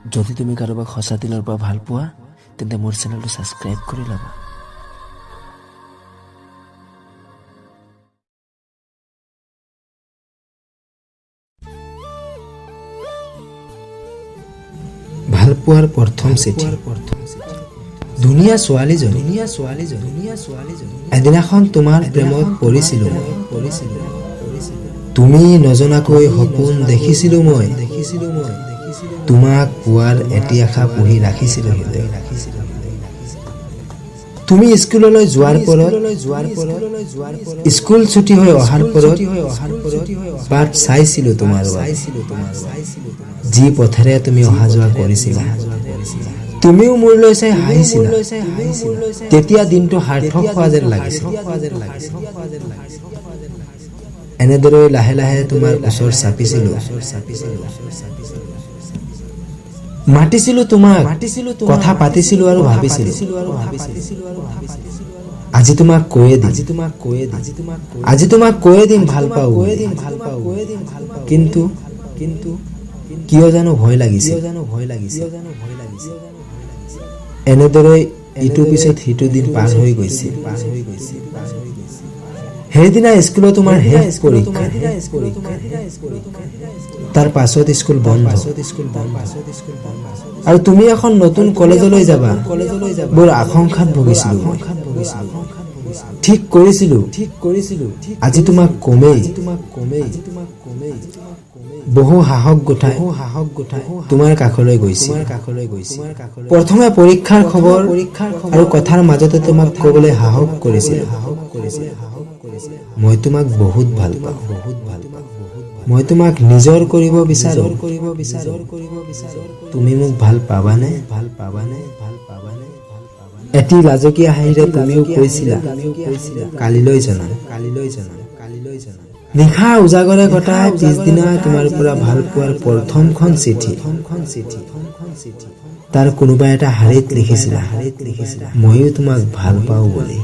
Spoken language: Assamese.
যদি তুমি কাৰোবাক সঁচা দিলৰ পৰা ভাল পোৱা তেন্তে মোৰ চেনেলটো সাবস্ক্ৰাইব কৰি ল'বা। ভালপোৱাৰ প্ৰথম চিঠি। ধুনীয়া ছোৱালীজনী এদিনাখন তোমাৰ প্ৰেমত পৰিছিলো মই। তুমি নজনাকৈ সপোন দেখিছিলো মই। তোমাক পোৱাৰ এটি আশা পুহি ৰাখিছিলো হৃদয়। তুমি স্কুললৈ যোৱাৰ পৰত স্কুল ছুটি হৈ অহাৰ পৰত বাট চাইছিলো তোমাৰ যি পথেৰে তুমি অহা যোৱা কৰিছিলা। তুমিও মোৰলৈ চাই হাঁহিছিলা। তেতিয়া দিনটো সাৰ্থক হোৱা যেন লাগিছিল। এনেদৰে লাহে লাহে তোমাৰ ওচৰ চাপিছিলো। মাতিছিলো তোমাক, কথা পাতিছিলো আৰু ভাবিছিলো আজি তোমাক কৈয়ে দিম ভাল পাওঁ। কিন্তু কিয় জানো ভয় লাগিছিল। এনেদৰে ইটোৰ পিছত সিটো দিন পাৰ হৈ গৈছিল। সেইদিনা স্কুলত তোমাৰ শেষ পৰীক্ষা। তাৰ পাছত স্কুল বন্ধ আৰু তুমি এখন নতুন কলেজলৈ যাবা। বৰ আশংকাত ভুগিছিলো মই। ঠিক কৰিছিলো আজি তোমাক কমেই। বহু সাহস গোটাই তোমাৰ কাষলৈ গৈছিল। প্ৰথমে পৰীক্ষাৰ খবৰ আৰু কথাৰ মাজতে তোমাক ক'বলৈ সাহস কৰিছিল মই তোমাক বহুত ভাল পাওঁ। মই তোমাক নিজৰ কৰিব বিচাৰো। তুমি মোক ভাল পাবানে? এটি লাজকীয়া হাঁহিৰে তুমিও কৈছিলা কালিলৈ জনাম। নিশা উজাগৰে কটাই পিছদিনা তোমাৰ পৰা ভাল পোৱাৰ প্ৰথমখন চিঠি। তাৰ কোনোবা এটা শাৰীত লিখিছিলা ময়ো তোমাক ভাল পাওঁ বুলি।